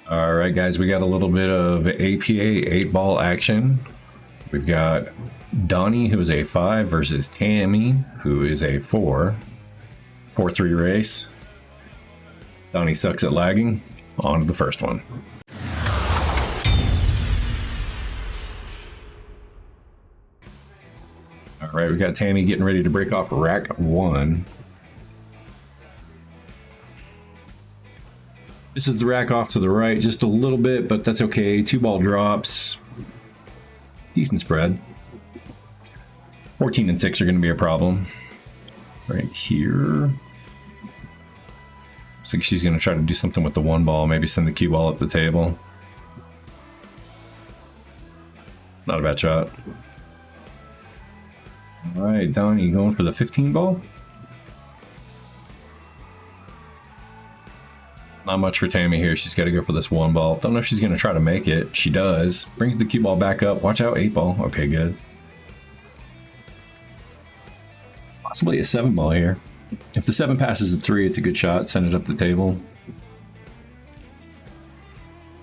All right, guys, we got a little bit of APA 8-ball action. We've got Donny, who is a 5, versus Tami, who is a 4. 4-3 race. Donny sucks at lagging. On to the first one. All right, we got Tami getting ready to break off rack 1. This is the rack off to the right just a little bit, but that's okay. 2-ball drops. Decent spread. 14 and 6 are going to be a problem. Right here. Looks like she's going to try to do something with the 1 ball. Maybe send the cue ball up the table. Not a bad shot. All right, Donny going for the 15 ball. Not much for Tami here. She's got to go for this 1 ball. Don't know if she's going to try to make it. She does. Brings the cue ball back up. Watch out, 8 ball. Okay, good. Possibly a 7 ball here. If the 7 passes the 3, it's a good shot. Send it up the table.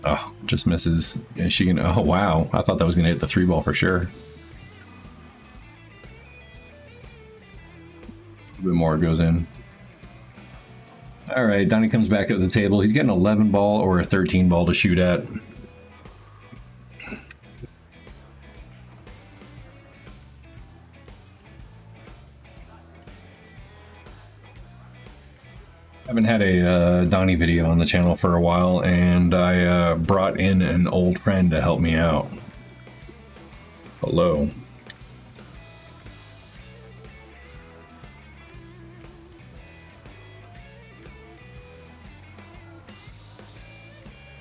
Oh, just misses. Is she gonna? Oh, wow. I thought that was going to hit the 3 ball for sure. A bit more goes in. All right, Donny comes back up the table. He's got an 11 ball or a 13 ball to shoot at. I haven't had a Donny video on the channel for a while, and I brought in an old friend to help me out. Hello.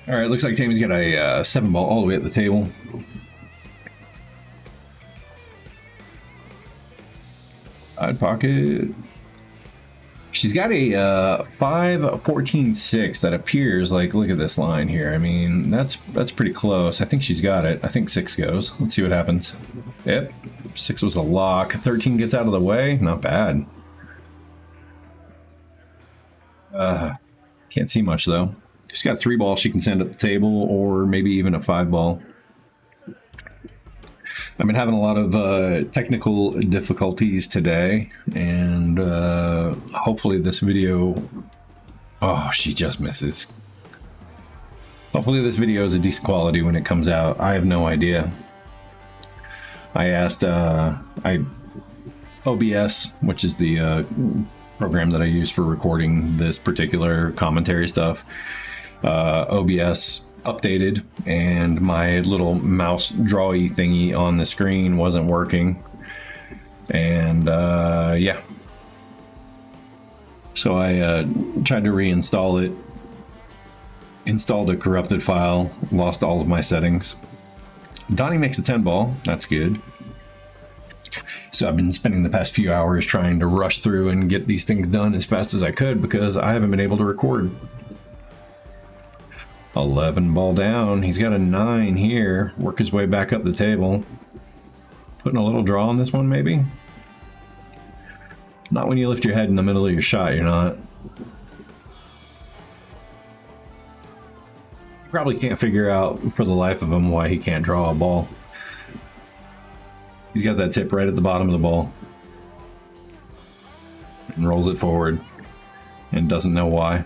All right, looks like Tami's got a 7 ball all the way at the table. Side pocket. She's got a 5, 14, 6 that appears like, look at this line here. I mean, that's pretty close. I think she's got it. I think 6 goes. Let's see what happens. Yep, 6 was a lock. 13 gets out of the way. Not bad. Can't see much though. She's got 3 balls she can send up the table, or maybe even a 5 ball. I've been having a lot of technical difficulties today, and hopefully this video... Oh, she just misses. Hopefully this video is a decent quality when it comes out. I have no idea. I asked OBS, which is the program that I use for recording this particular commentary stuff. OBS updated, and my little mouse drawy thingy on the screen wasn't working, and yeah, so I tried to reinstall it, installed a corrupted file, lost all of my settings. Donny makes a 10 ball. That's good. So I've been spending the past few hours trying to rush through and get these things done as fast as I could, because I haven't been able to record. 11 ball down. He's got a 9 here. Work his way back up the table. Putting a little draw on this one, maybe? Not when you lift your head in the middle of your shot, you're not. You probably can't figure out for the life of him why he can't draw a ball. He's got that tip right at the bottom of the ball. And rolls it forward. And doesn't know why.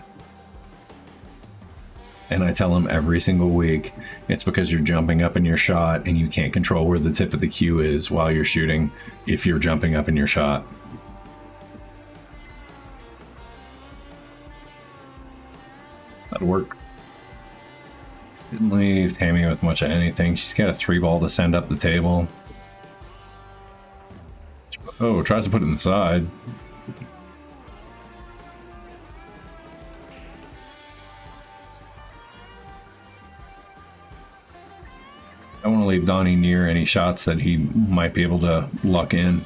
And I tell him every single week, it's because you're jumping up in your shot and you can't control where the tip of the cue is while you're shooting if you're jumping up in your shot. That'd work. Didn't leave Tami with much of anything. She's got a 3 ball to send up the table. Oh, tries to put it inside. I don't want to leave Donny near any shots that he might be able to luck in.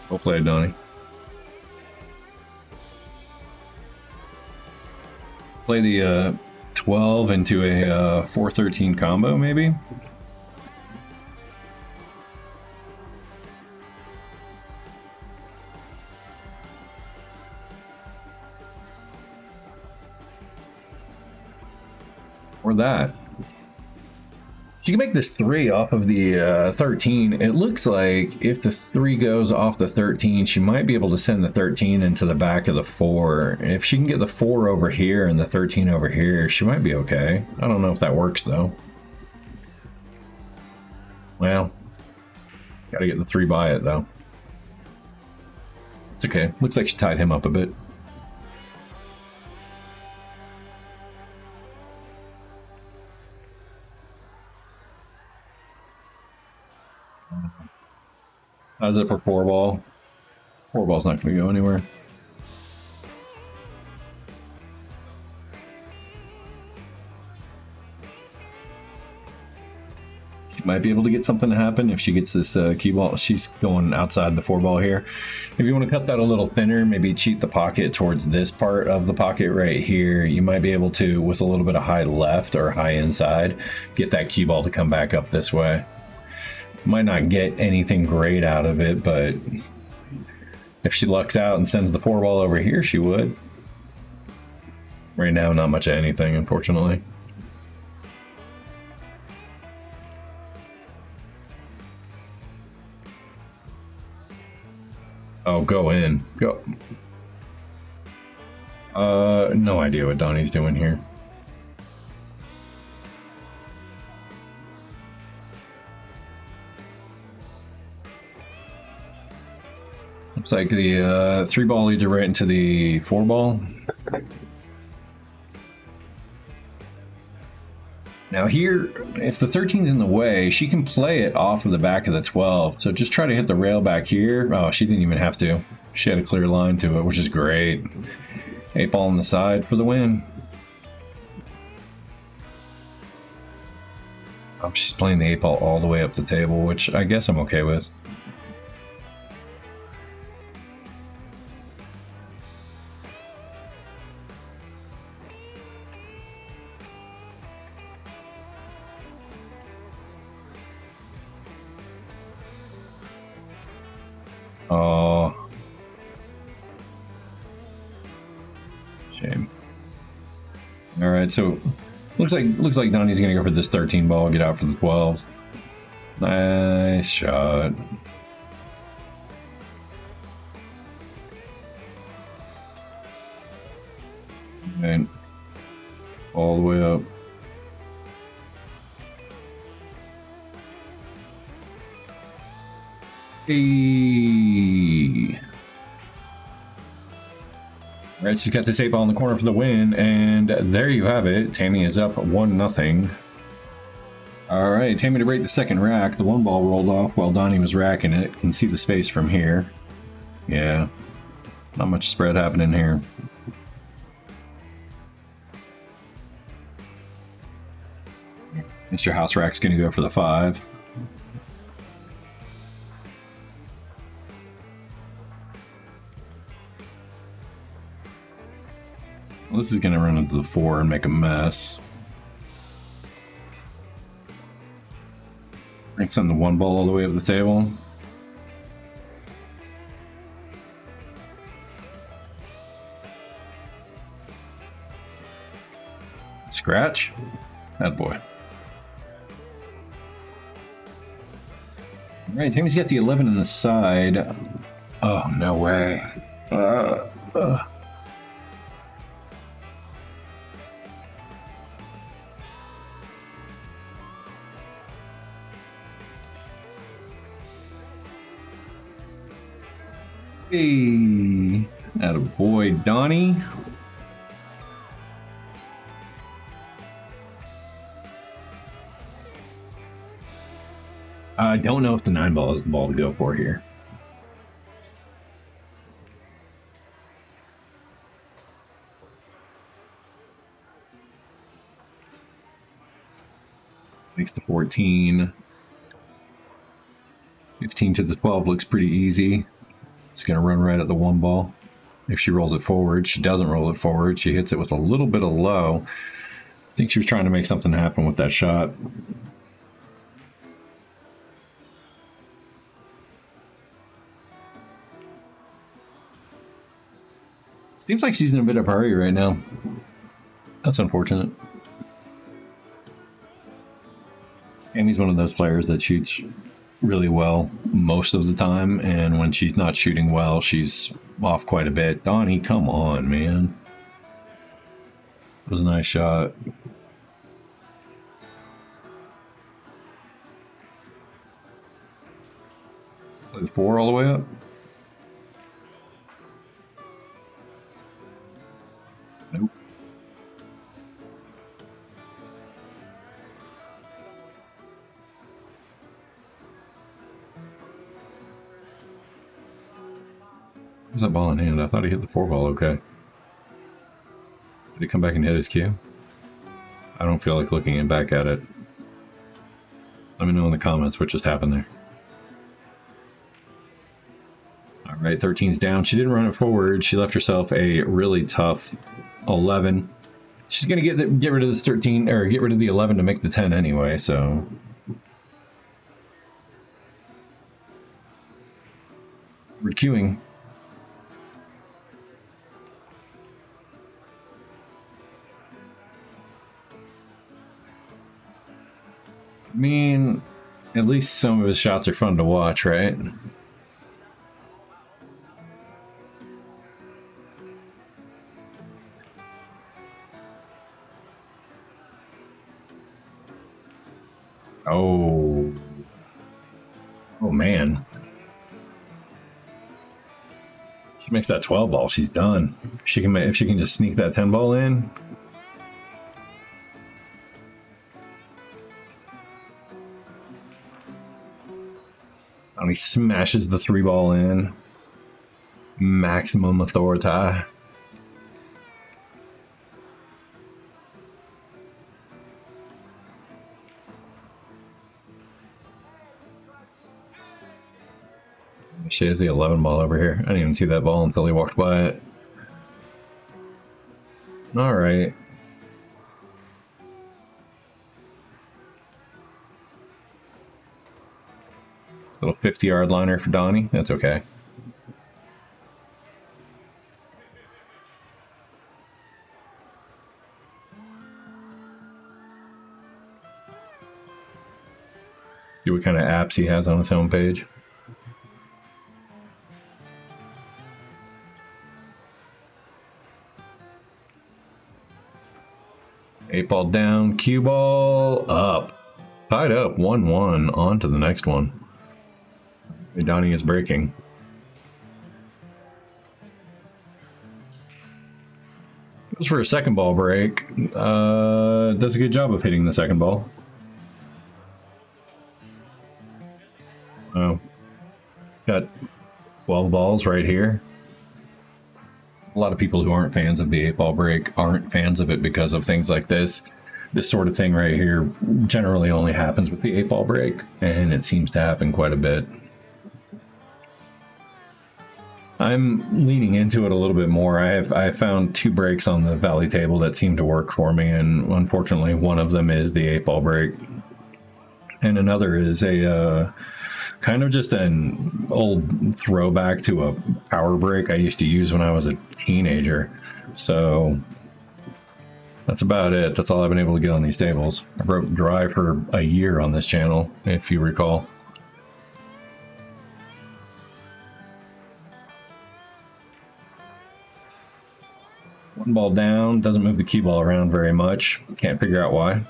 Well played, Donny. Play the 12 into a 4-13 combo, maybe? Or that. She can make this 3 off of the 13. It looks like if the 3 goes off the 13, she might be able to send the 13 into the back of the 4. If she can get the 4 over here and the 13 over here, she might be okay. I don't know if that works though. Well, gotta get the 3 by it though. It's okay. Looks like she tied him up a bit. How's it for 4-ball? 4-ball's not going to go anywhere. She might be able to get something to happen if she gets this cue ball. She's going outside the 4-ball here. If you want to cut that a little thinner, maybe cheat the pocket towards this part of the pocket right here, you might be able to, with a little bit of high left or high inside, get that cue ball to come back up this way. Might not get anything great out of it, but if she lucks out and sends the 4-ball over here, she would. Right now, not much of anything, unfortunately. Oh, go in. Go. No idea what Donnie's doing here. Looks like the 3-ball leads her right into the 4-ball. Now here, if the 13's in the way, she can play it off of the back of the 12. So just try to hit the rail back here. Oh, she didn't even have to. She had a clear line to it, which is great. 8-ball on the side for the win. Oh, she's playing the 8-ball all the way up the table, which I guess I'm okay with. Oh, shame. All right, so looks like Donnie's gonna go for this 13 ball, get out for the 12. Nice shot. And all the way up. Hey. All right, she's got this 8-ball in the corner for the win, and there you have it. Tami is up 1-0. All right, Tami to break the second rack. The 1-ball rolled off while Donnie was racking it. Can see the space from here. Yeah, not much spread happening here. Mr. House Rack's gonna go for the 5. Well, this is going to run into the 4 and make a mess. I send the 1-ball all the way up the table. Scratch? That boy. All right, Tami's got the 11 on the side. Oh, no way. Hey, attaboy, Donnie. I don't know if the 9-ball is the ball to go for here. Makes the 14. 15 to the 12 looks pretty easy. It's going to run right at the 1-ball. If she rolls it forward, she doesn't roll it forward. She hits it with a little bit of low. I think she was trying to make something happen with that shot. Seems like she's in a bit of a hurry right now. That's unfortunate. Tami's one of those players that shoots really well most of the time, and when she's not shooting well, she's off quite a bit. Donny, come on, man. It was a nice shot. Is 4 all the way up? Nope. Where's that ball in hand? I thought he hit the 4 ball okay. Did he come back and hit his cue? I don't feel like looking back at it. Let me know in the comments what just happened there. Alright, 13's down. She didn't run it forward. She left herself a really tough 11. She's going to get rid of this 13, or get rid of the 11 to make the 10 anyway, so... We're queuing. I mean, at least some of his shots are fun to watch, right? Oh. Oh, man. She makes that 12 ball, she's done. If she can just sneak that 10 ball in. And he smashes the 3 ball in. Maximum authority. She has the 11 ball over here. I didn't even see that ball until he walked by it. All right. This little 50-yard liner for Donny. That's okay. See what kind of apps he has on his homepage. Eight ball down, cue ball up. Tied up, 1-1. On to the next one. Donny is breaking. Goes for a second ball break. Does a good job of hitting the second ball. Oh. Got 12 balls right here. A lot of people who aren't fans of the 8-ball break aren't fans of it because of things like this. This sort of thing right here generally only happens with the 8-ball break, and it seems to happen quite a bit. I'm leaning into it a little bit more. I found 2 breaks on the Valley table that seem to work for me, and unfortunately one of them is the 8-ball break. And another is a kind of just an old throwback to a power break I used to use when I was a teenager. So that's about it. That's all I've been able to get on these tables. I broke dry for a year on this channel, if you recall. One ball down, doesn't move the cue ball around very much. Can't figure out why.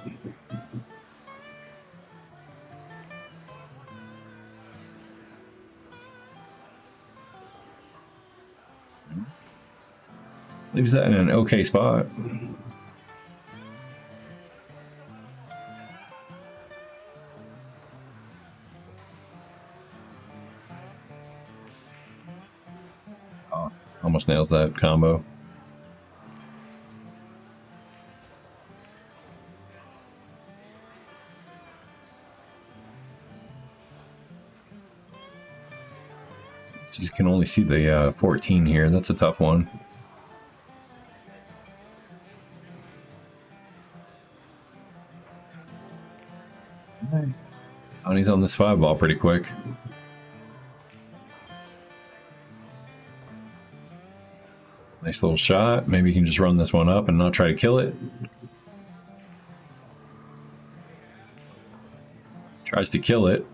Leaves that in an okay spot. Oh, almost nails that combo. You can only see the 14 here. That's a tough one. And he's on this 5 ball pretty quick. Nice little shot. Maybe you can just run this one up and not try to kill it. Tries to kill it.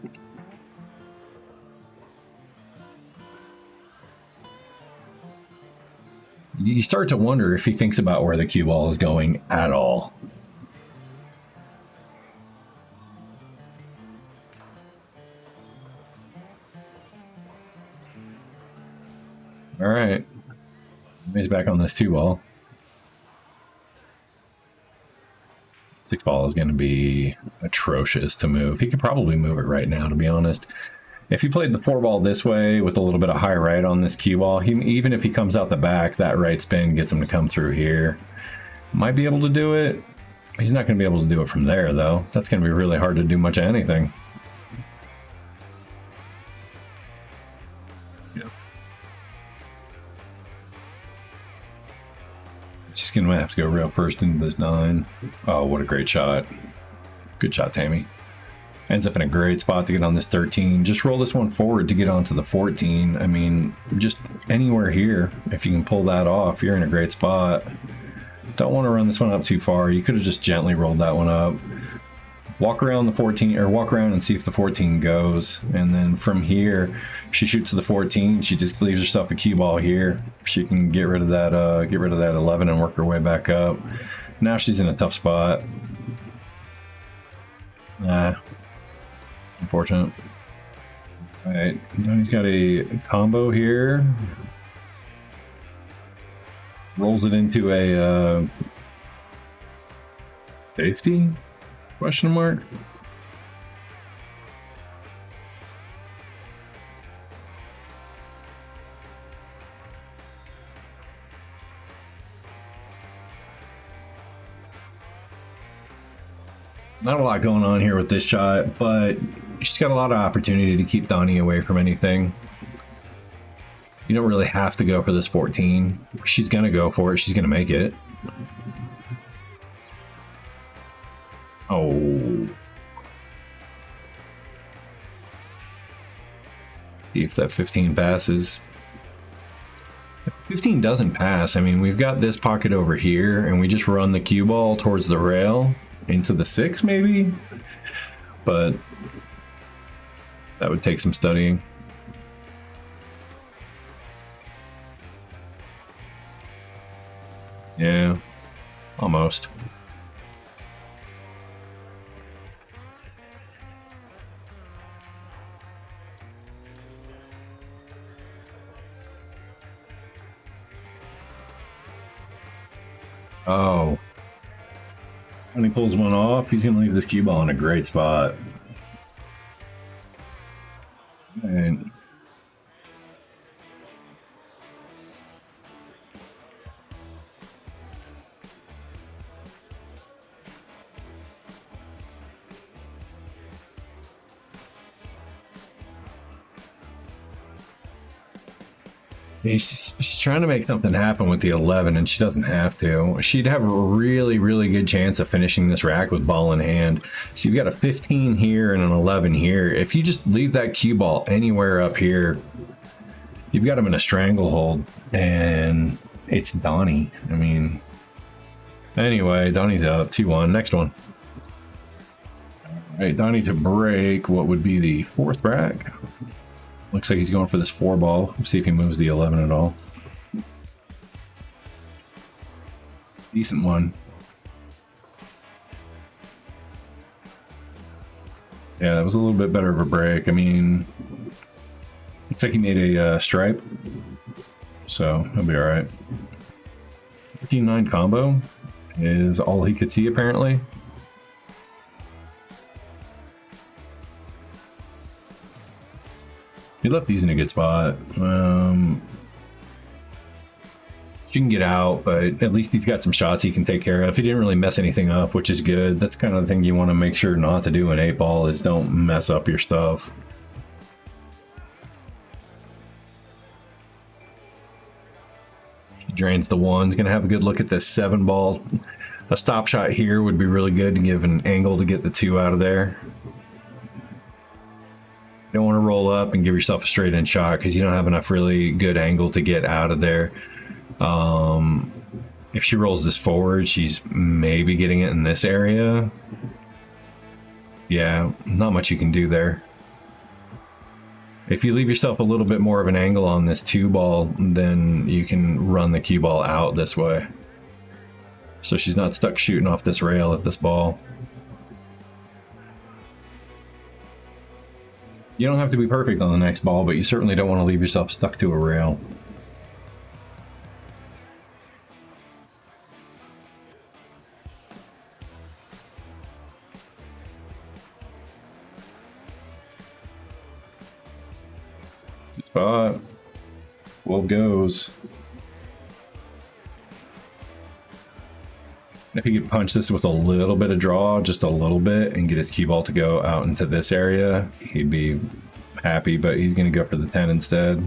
You start to wonder if he thinks about where the cue ball is going at all. All right. He's back on this 2-ball. 6-ball is going to be atrocious to move. He could probably move it right now, to be honest. If he played the 4-ball this way with a little bit of high right on this cue ball, even if he comes out the back, that right spin gets him to come through here. Might be able to do it. He's not going to be able to do it from there, though. That's going to be really hard to do much of anything. Yeah. Just going to have to go real first into this 9. Oh, what a great shot. Good shot, Tami. Ends up in a great spot to get on this 13. Just roll this one forward to get onto the 14. I mean, just anywhere here, if you can pull that off, you're in a great spot. Don't want to run this one up too far. You could have just gently rolled that one up. Walk around the 14, or walk around and see if the 14 goes. And then from here, she shoots to the 14. She just leaves herself a cue ball here. She can get rid of that 11 and work her way back up. Now she's in a tough spot. Unfortunate. All right, Donny's got a combo here. Rolls it into a safety? Question mark. Not a lot going on here with this shot, but she's got a lot of opportunity to keep Donny away from anything. You don't really have to go for this 14. She's going to go for it. She's going to make it. Oh. See if that 15 passes. If 15 doesn't pass, I mean, we've got this pocket over here, and we just run the cue ball towards the rail. Into the 6 maybe, but that would take some studying. Yeah, almost. Oh. When he pulls one off, he's going to leave this cue ball in a great spot. And she's trying to make something happen with the 11, and she doesn't have to. She'd have a really, really good chance of finishing this rack with ball in hand. So you've got a 15 here and an 11 here. If you just leave that cue ball anywhere up here, you've got him in a stranglehold, and it's Donny. I mean, anyway, Donny's out 2-1. Next one. All right, Donny to break what would be the 4th rack. Looks like he's going for this 4-ball. See if he moves the 11 at all. Decent one. Yeah, that was a little bit better of a break. I mean, looks like he made a stripe. So he'll be all right. 15-9 combo is all he could see, apparently. He left these in a good spot. She can get out, but at least he's got some shots he can take care of. He didn't really mess anything up, which is good. That's kind of the thing you want to make sure not to do in 8-ball is don't mess up your stuff. He drains the 1. He's going to have a good look at this 7-ball. A stop shot here would be really good to give an angle to get the 2 out of there. You don't want to roll up and give yourself a straight in shot because you don't have enough really good angle to get out of there. If she rolls this forward, she's maybe getting it in this area. Yeah, not much you can do there. If you leave yourself a little bit more of an angle on this 2-ball, then you can run the cue ball out this way. So she's not stuck shooting off this rail at this ball. You don't have to be perfect on the next ball, but you certainly don't want to leave yourself stuck to a rail. Good spot. 12 goes. If he could punch this with a little bit of draw, just a little bit, and get his cue ball to go out into this area, he'd be happy, but he's going to go for the 10 instead.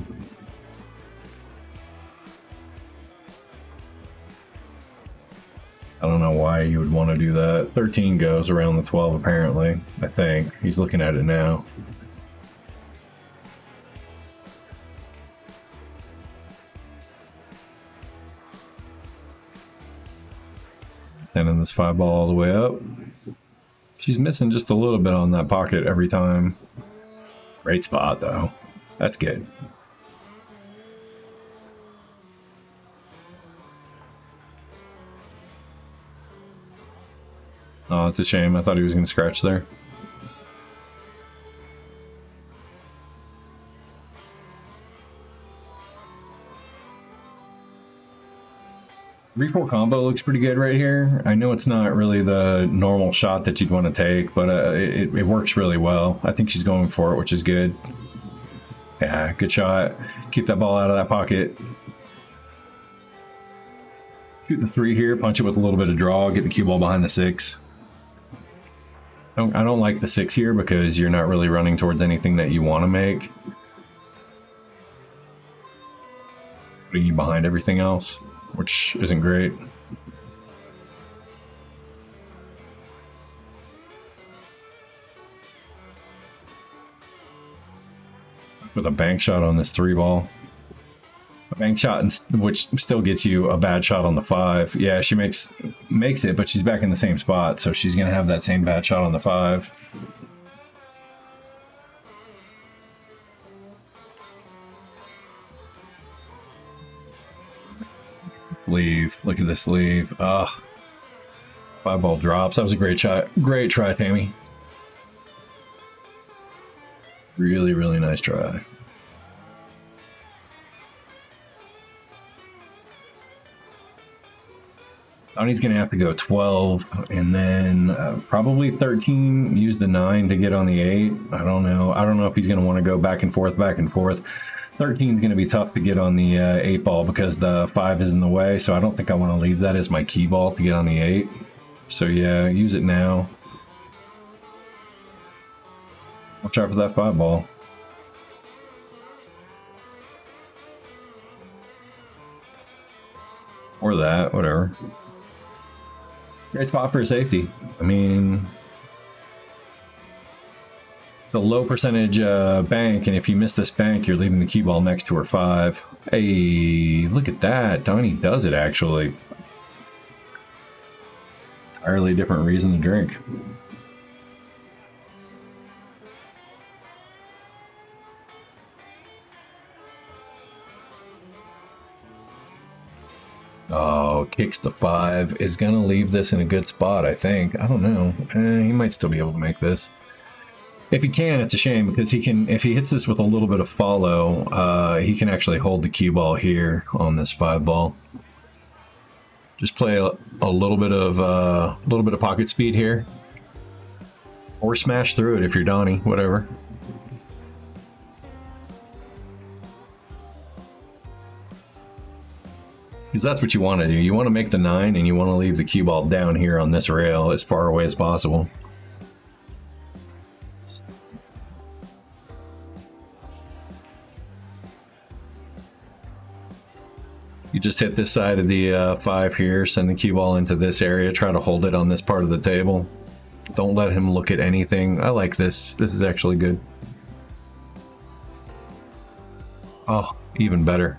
I don't know why you would want to do that. 13 goes around the 12 apparently, I think. He's looking at it now. Sending this 5-ball all the way up. She's missing just a little bit on that pocket every time. Great spot though. That's good. Oh, it's a shame. I thought he was going to scratch there. Three-four combo looks pretty good right here. I know it's not really the normal shot that you'd want to take, but it works really well. I think she's going for it, which is good. Yeah, good shot. Keep that ball out of that pocket. Shoot the 3 here, punch it with a little bit of draw, get the cue ball behind the 6. I don't like the 6 here because you're not really running towards anything that you want to make. Putting you behind everything else, which isn't great. With a bank shot on this 3-ball. A bank shot, which still gets you a bad shot on the 5. Yeah, she makes it, but she's back in the same spot, so she's going to have that same bad shot on the 5. Let's leave. Look at this leave. Ugh. 5-ball drops. That was a great shot. Great try, Tami. Really, really nice try. Donny's going to have to go 12 and then probably 13. Use the 9 to get on the 8. I don't know. I don't know if he's going to want to go back and forth, back and forth. 13 is going to be tough to get on the 8-ball because the 5 is in the way. So I don't think I want to leave that as my key ball to get on the 8. So yeah, use it now. Watch out for that 5-ball. Or that, whatever. Great spot for a safety. I mean, the low percentage bank, and if you miss this bank, you're leaving the cue ball next to her 5. Hey, look at that. Donny does it, actually. Entirely different reason to drink. Oh, kicks the 5. Is going to leave this in a good spot, I think. I don't know. He might still be able to make this. If he can, it's a shame because he can. If he hits this with a little bit of follow, he can actually hold the cue ball here on this 5-ball. Just play a little bit of pocket speed here, or smash through it if you're Donny. Whatever. Because that's what you want to do. You want to make the 9 and you want to leave the cue ball down here on this rail as far away as possible. You just hit this side of the 5 here, send the cue ball into this area, try to hold it on this part of the table. Don't let him look at anything. I like this. This is actually good. Oh, even better.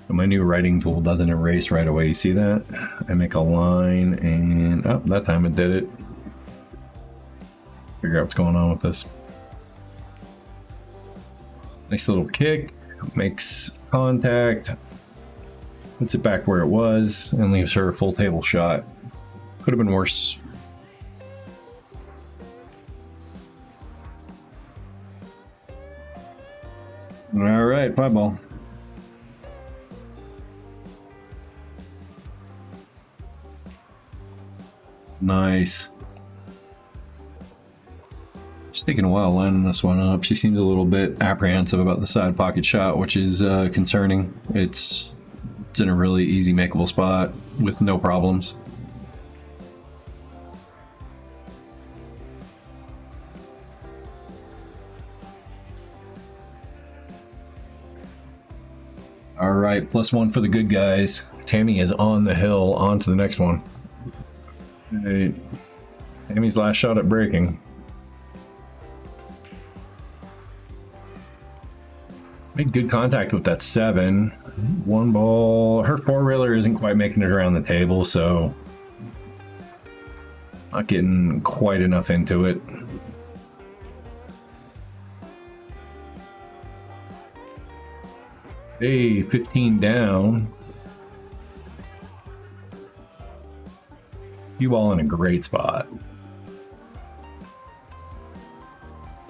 I'm my new writing tool doesn't erase right away. You see that? I make a line and, oh, that time it did it. Figure out what's going on with this. Nice little kick, makes contact, puts it back where it was, and leaves her a full table shot. Could have been worse. All right, 5-ball. Nice. She's taking a while lining this one up. She seems a little bit apprehensive about the side pocket shot, which is concerning. It's in a really easy makeable spot with no problems. All right, +1 for the good guys. Tami is on the hill, on to the next one. Hey, Tami's last shot at breaking. Made good contact with that 7. 1 ball. Her 4-railer isn't quite making it around the table, so not getting quite enough into it. Hey, 15 down. Cue ball in a great spot.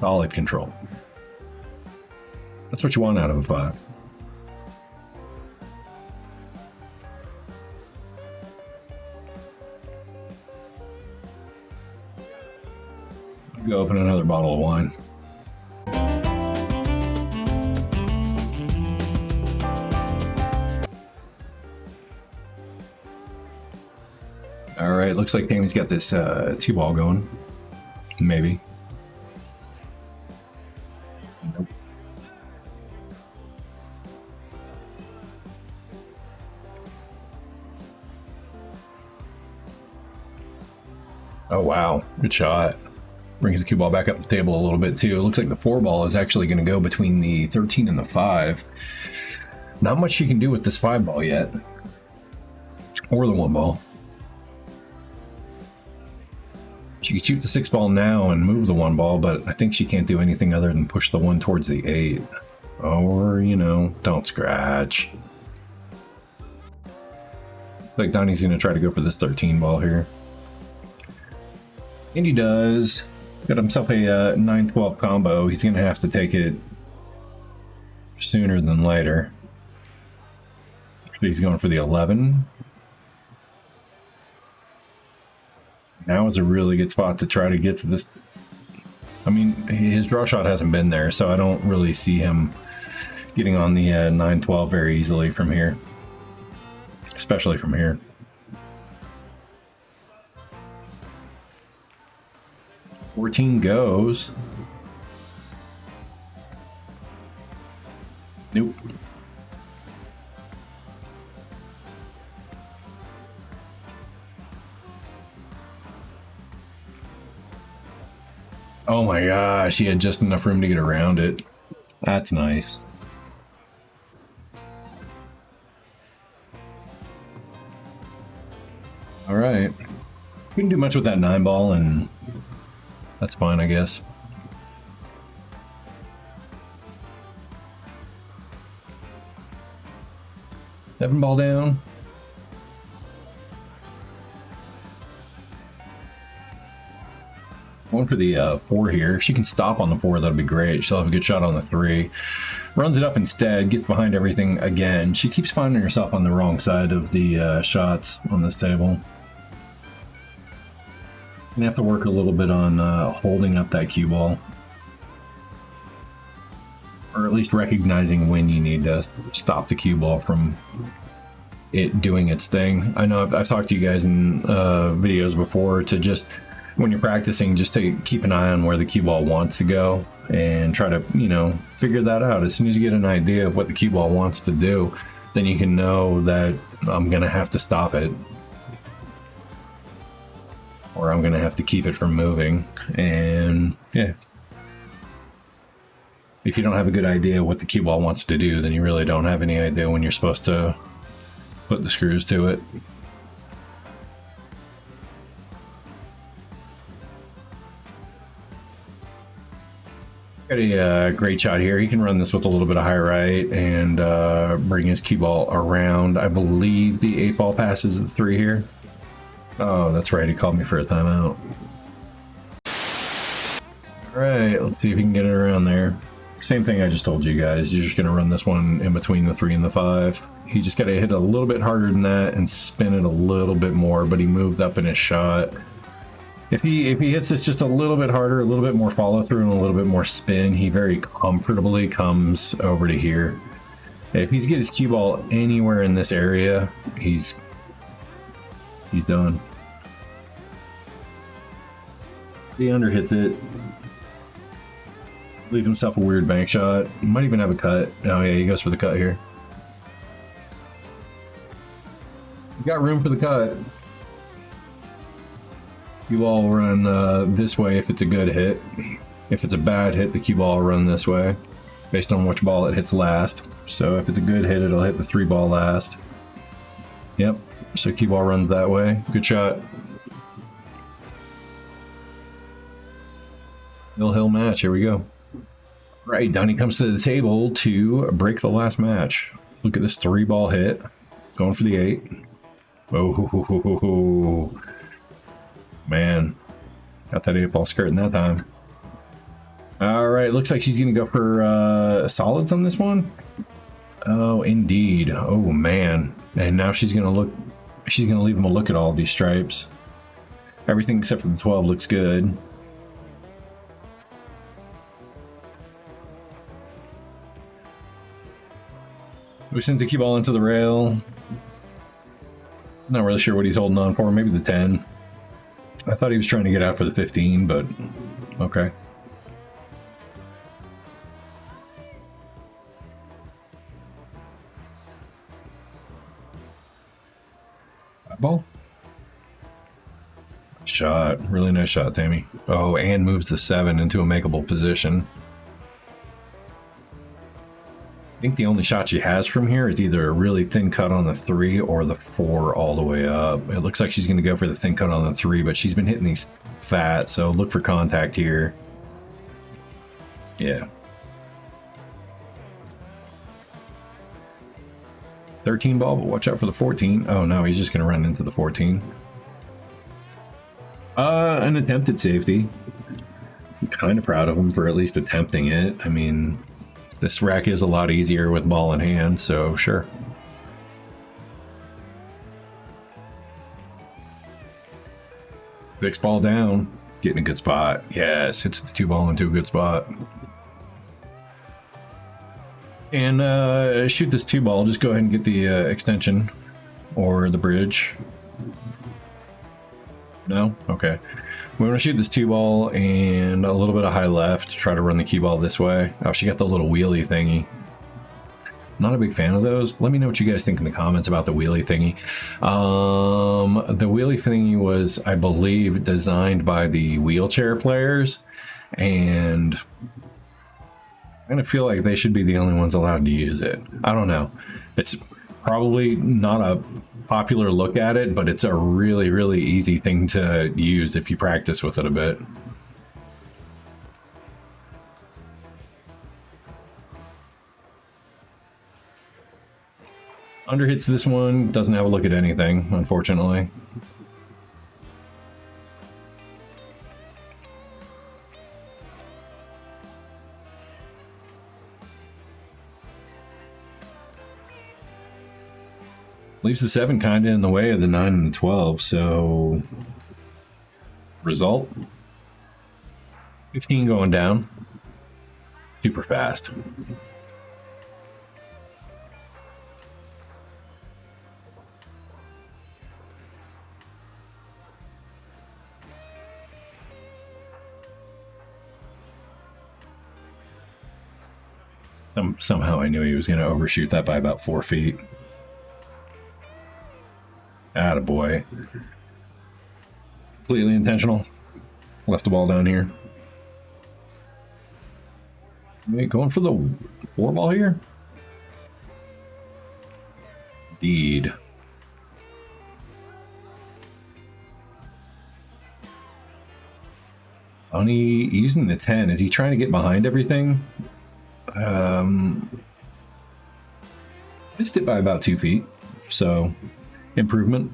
Solid control. That's what you want out of a 5. I'll go open another bottle of wine. All right, looks like Tami's got this 2-ball going. Maybe. Nope. Oh wow, good shot. Brings the cue ball back up the table a little bit too. It looks like the 4-ball is actually going to go between the 13 and the 5. Not much she can do with this 5-ball yet. Or the 1-ball. She can shoot the 6-ball now and move the 1-ball, but I think she can't do anything other than push the 1 towards the 8. Or, you know, don't scratch. Looks like Donny's going to try to go for this 13-ball here. And he does. Got himself a 9-12 combo. He's going to have to take it sooner than later. He's going for the 11. Now is a really good spot to try to get to this. I mean, his draw shot hasn't been there, so I don't really see him getting on the 9-12 very easily from here. Especially from here. $14 goes. Nope. Oh my gosh, he had just enough room to get around it. That's nice. All right. Couldn't do much with that 9-ball, and that's fine, I guess. $7-ball down. Going for the 4 here. If she can stop on the 4, that'll be great. She'll have a good shot on the 3. Runs it up instead, gets behind everything again. She keeps finding herself on the wrong side of the shots on this table. Gonna have to work a little bit on holding up that cue ball. Or at least recognizing when you need to stop the cue ball from it doing its thing. I know I've talked to you guys in videos before to just, when you're practicing, just to keep an eye on where the cue ball wants to go and try to, you know, figure that out. As soon as you get an idea of what the cue ball wants to do, then you can know that I'm gonna have to stop it. Or I'm gonna have to keep it from moving. And yeah. If you don't have a good idea what the cue ball wants to do, then you really don't have any idea when you're supposed to put the screws to it. Got a great shot here. He can run this with a little bit of high right and bring his cue ball around. I believe the 8-ball passes the 3 here. Oh, that's right. He called me for a timeout. All right, let's see if we can get it around there. Same thing I just told you guys. You're just going to run this one in between the 3 and the 5. He just got to hit a little bit harder than that and spin it a little bit more, but he moved up in his shot. If he hits this just a little bit harder, a little bit more follow through and a little bit more spin, he very comfortably comes over to here. If he's get his cue ball anywhere in this area, he's done. He underhits it. Leave himself a weird bank shot. He might even have a cut. Oh yeah, he goes for the cut here. You got room for the cut. Cue ball will run this way if it's a good hit. If it's a bad hit, the cue ball will run this way, based on which ball it hits last. So if it's a good hit, it'll hit the 3 ball last. Yep, so cue ball runs that way. Good shot. Hill match, here we go. Right, Donny comes to the table to break the last match. Look at this 3 ball hit. Going for the 8. Oh, man. Got that 8 ball skirting that time. Alright, looks like she's going to go for solids on this one. Oh, indeed. Oh, man. And now she's going to leave him a look at all of these stripes. Everything except for the 12 looks good. We sent the cue ball into the rail. Not really sure what he's holding on for. Maybe the 10. I thought he was trying to get out for the 15, but okay. Ball. Shot. Really nice shot, Tami. Oh, and moves the 7 into a makeable position. I think the only shot she has from here is either a really thin cut on the 3 or the 4 all the way up. It looks like she's going to go for the thin cut on the 3, but she's been hitting these fat, so look for contact here. Yeah. 13 ball, but watch out for the 14. Oh no, he's just going to run into the 14. An attempted safety. I'm kind of proud of him for at least attempting it. I mean, this rack is a lot easier with ball in hand, so sure. Six ball down, getting a good spot. Yes, hits the 2 ball into a good spot. And shoot this 2 ball, just go ahead and get the extension or the bridge. No? Okay. We want to shoot this 2 ball and a little bit of high left to try to run the cue ball this way. Oh, she got the little wheelie thingy. Not a big fan of those. Let me know what you guys think in the comments about the wheelie thingy. The wheelie thingy was, I believe, designed by the wheelchair players, and I kind of feel like they should be the only ones allowed to use it. I don't know. It's probably not a popular look at it, but it's a really, really easy thing to use if you practice with it a bit. Underhits this one, doesn't have a look at anything, unfortunately. Leaves the 7 kind of in the way of the 9 and the 12, so result 15 going down. Super fast. Somehow I knew he was going to overshoot that by about 4 feet. Attaboy. Completely intentional. Left the ball down here. Okay, going for the 4-ball here? Indeed. Donny using the 10. Is he trying to get behind everything? Missed it by about 2 feet. So, improvement.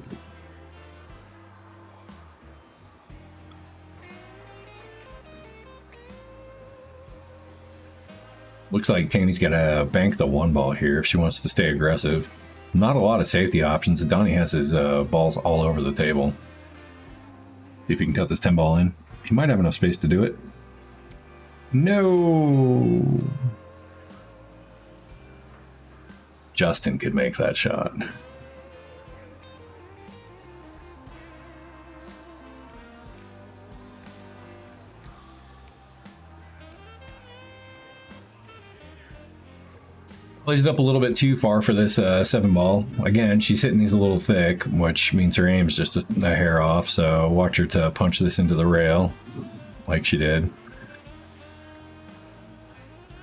Looks like Tami's got to bank the 1-ball here if she wants to stay aggressive. Not a lot of safety options. Donny has his balls all over the table. See if he can cut this 10-ball in. He might have enough space to do it. No! Justin could make that shot. Plays it up a little bit too far for this 7-ball. Again, she's hitting these a little thick, which means her aim's just a hair off, so watch her to punch this into the rail, like she did.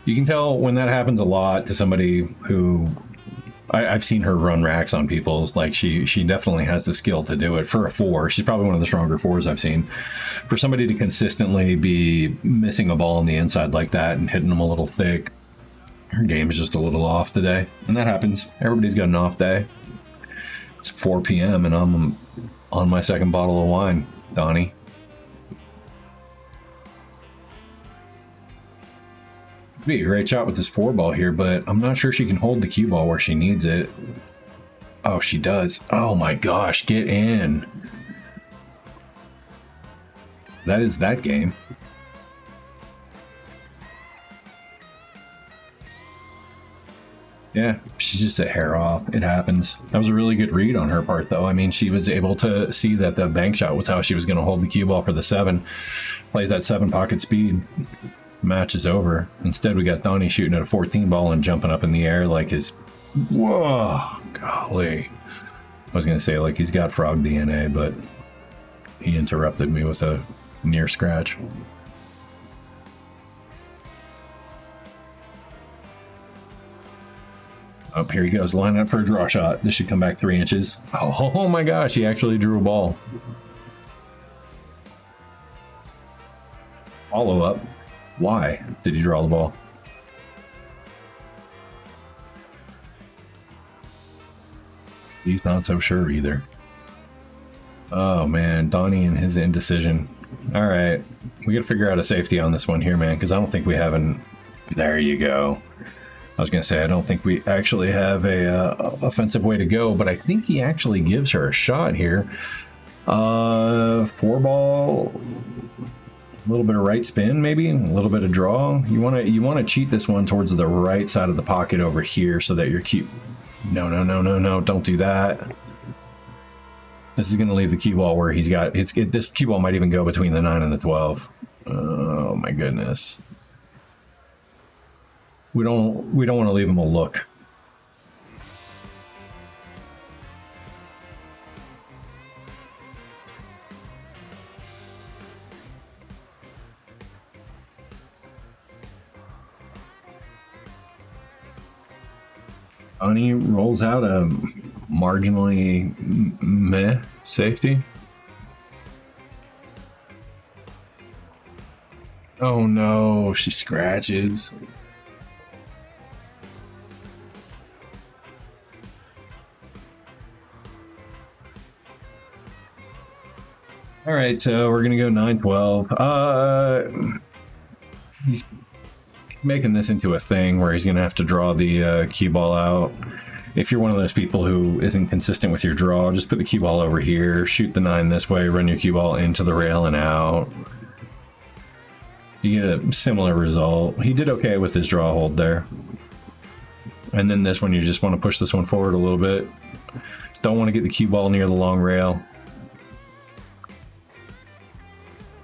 You can tell when that happens a lot to somebody who... I've seen her run racks on people. Like she definitely has the skill to do it. For a 4, she's probably one of the stronger 4s I've seen. For somebody to consistently be missing a ball on the inside like that and hitting them a little thick, her game's just a little off today. And that happens. Everybody's got an off day. It's 4 p.m. and I'm on my 2nd bottle of wine, Donny. It'd be a great shot with this 4-ball here, but I'm not sure she can hold the cue ball where she needs it. Oh, she does. Oh my gosh, get in. That is that game. Yeah, she's just a hair off. It happens. That was a really good read on her part, though. I mean, she was able to see that the bank shot was how she was going to hold the cue ball for the 7. Plays that 7 pocket speed. Match is over. Instead, we got Donny shooting at a 14-ball and jumping up in the air like his... Whoa, golly. I was going to say like he's got frog DNA, but he interrupted me with a near scratch. Oh, here he goes, lining up for a draw shot. This should come back 3 inches. Oh my gosh, he actually drew a ball. Follow up. Why did he draw the ball? He's not so sure either. Oh man, Donny and his indecision. All right, we gotta figure out a safety on this one here, man, because I don't think we have an... There you go. I was gonna say, I don't think we actually have a offensive way to go, but I think he actually gives her a shot here. 4-ball, a little bit of right spin, maybe a little bit of draw. You want to cheat this one towards the right side of the pocket over here, so that your cue... No, don't do that. This is gonna leave the cue ball where he's got... this cue ball might even go between the 9 and the 12. Oh my goodness. We don't want to leave him a look. Donny rolls out a marginally meh safety. Oh no, she scratches. All right, so we're gonna go 9-12. He's making this into a thing where he's gonna have to draw the cue ball out. If you're one of those people who isn't consistent with your draw, just put the cue ball over here, shoot the 9 this way, run your cue ball into the rail and out. You get a similar result. He did okay with his draw hold there. And then this one, you just want to push this one forward a little bit. Just don't want to get the cue ball near the long rail.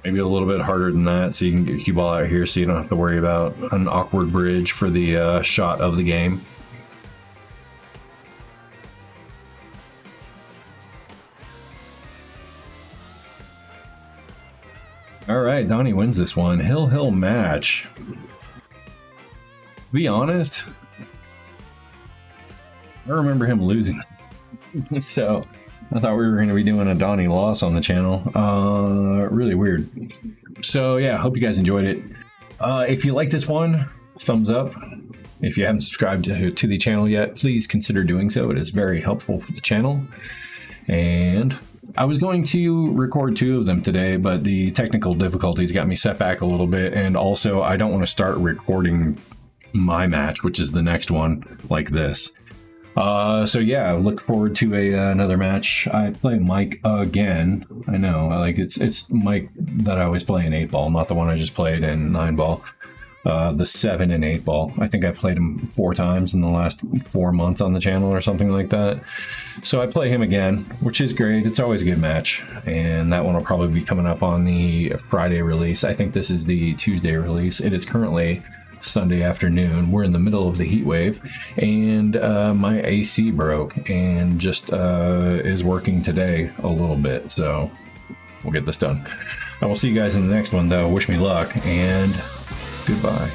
Maybe a little bit harder than that, so you can get your cue ball out here so you don't have to worry about an awkward bridge for the shot of the game. All right, Donny wins this one. Hill match. be honest, I remember him losing. So I thought we were going to be doing a Donny loss on the channel. Really weird. So yeah, hope you guys enjoyed it. If you like this one, thumbs up. If you haven't subscribed to the channel yet, please consider doing so. It is very helpful for the channel. And I was going to record 2 of them today, but the technical difficulties got me set back a little bit. And also, I don't want to start recording my match, which is the next one, like this. So yeah, look forward to another match. I play Mike again. I know, like it's Mike that I always play in 8-ball, not the one I just played in 9-ball. The 7 and 8-ball. I think I've played him 4 times in the last 4 months on the channel or something like that. So I play him again, which is great. It's always a good match. And that one will probably be coming up on the Friday release. I think this is the Tuesday release. It is currently Sunday afternoon. We're in the middle of the heat wave, and my AC broke and just is working today a little bit. So we'll get this done. I will see you guys in the next one, though. Wish me luck, and goodbye.